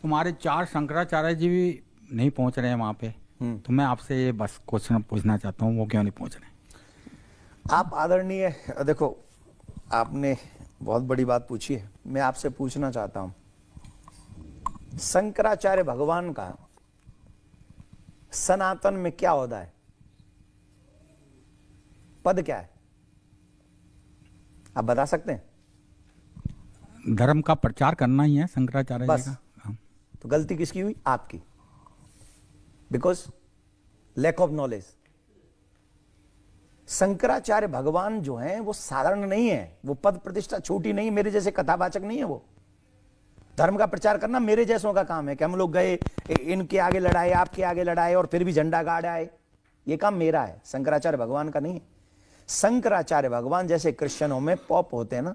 तुम्हारे चार शंकराचार्य जी भी नहीं पहुंच रहे हैं वहां पे, तो मैं आपसे ये बस क्वेश्चन पूछना चाहता हूँ, वो क्यों नहीं पहुंच रहे? आप आदरणीय, देखो आपने बहुत बड़ी बात पूछी है। मैं आपसे पूछना चाहता हूं, शंकराचार्य भगवान का सनातन में क्या ओहदा है, पद क्या है, आप बता सकते हैं? धर्म का प्रचार करना ही है शंकराचार्य जी बस। का काम। तो गलती किसकी हुई? आपकी, because lack of knowledge. Shankaracharya भगवान जो हैं वो साधारण नहीं है, वो पद प्रतिष्ठा छोटी नहीं, मेरे जैसे कथावाचक नहीं है। वो धर्म का प्रचार करना मेरे जैसों का काम है कि हम लोग गए, इनके आगे लड़ाए, आपके आगे लड़ाए और फिर भी झंडा गाड़ आए। ये काम मेरा है, शंकराचार्य भगवान का नहीं है। शंकराचार्य भगवान जैसे क्रिश्चियनों में पॉप होते हैं ना,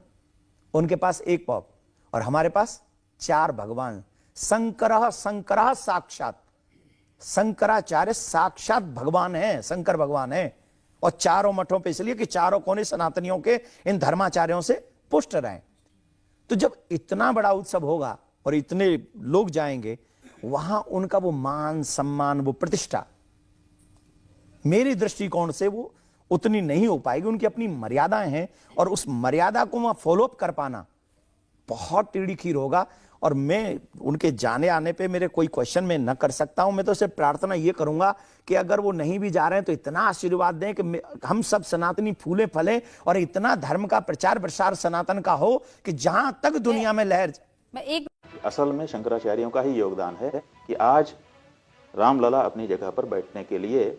उनके पास एक पॉप और हमारे पास चार भगवान। शंकर शंकर साक्षात, शंकराचार्य साक्षात भगवान है, शंकर भगवान है। और चारों मठों पे इसलिए कि चारों कोने सनातनियों के इन धर्माचार्यों से पुष्ट रहे। तो जब इतना बड़ा उत्सव होगा और इतने लोग जाएंगे वहां, उनका वो मान सम्मान, वो प्रतिष्ठा मेरे दृष्टिकोण से वो उतनी नहीं हो पाएगी। उनकी अपनी मर्यादाएं हैं और उस मर्यादा को वहां फॉलोअप कर पाना बहुत टेढ़ी खीर होगा। और मैं उनके जाने आने पे मेरे कोई क्वेश्चन में न कर सकता हूं। मैं तो सिर्फ प्रार्थना ये करूंगा कि अगर वो नहीं भी जा रहे हैं तो इतना आशीर्वाद दें कि हम सब सनातनी फूले फले और इतना धर्म का प्रचार प्रसार सनातन का हो कि जहां तक दुनिया में लहर। असल में शंकराचार्यों का ही योगदान है कि आज रामलला अपनी जगह पर बैठने के लिए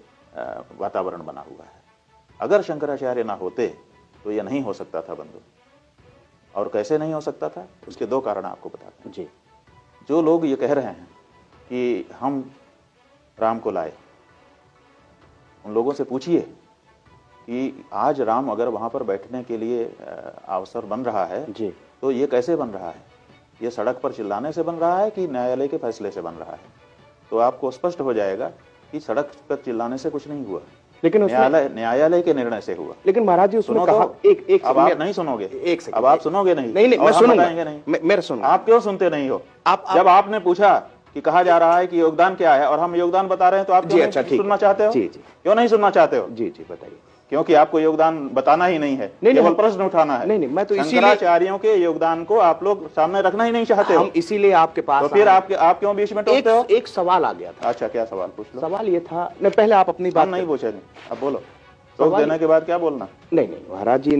वातावरण बना हुआ है। अगर शंकराचार्य ना होते तो यह नहीं हो सकता था बंधु। और कैसे नहीं हो सकता था, उसके दो कारण आपको बताते हैं जी। जो लोग ये कह रहे हैं कि हम राम को लाए, उन लोगों से पूछिए कि आज राम अगर वहां पर बैठने के लिए अवसर बन रहा है जी, तो ये कैसे बन रहा है? ये सड़क पर चिल्लाने से बन रहा है कि न्यायालय के फैसले से बन रहा है? तो आपको स्पष्ट हो जाएगा कि सड़क पर चिल्लाने से कुछ नहीं हुआ, लेकिन न्यायालय के निर्णय से हुआ। लेकिन महाराज जी उसमें कहा, एक अब आप नहीं सुनोगे, एक सेकंड, अब आप सुनोगे नहीं? नहीं मैं सुनूंगा, नहीं मैं सुनूंगा। आप क्यों सुनते नहीं हो? जब आपने पूछा कि कहा जा रहा है कि योगदान क्या है और हम योगदान बता रहे हैं, तो आप क्यों नहीं सुनना चाहते हो? जी जी, क्यों नहीं सुनना चाहते हो? जी जी बताइए। क्योंकि आपको योगदान बताना ही नहीं है, केवल प्रश्न उठाना है। नहीं मैं तो शंकराचार्यों के योगदान को आप लोग सामने रखना ही नहीं चाहते हो। हम इसीलिए आपके पास, तो फिर आप क्यों बीच में टोकते हो? एक सवाल आ गया था। अच्छा, क्या सवाल? पूछ लो। सवाल ये था, नहीं पहले आप अपनी बात नहीं पूछे, अब बोलो। रोक देने के बाद क्या बोलना? नहीं महाराज जी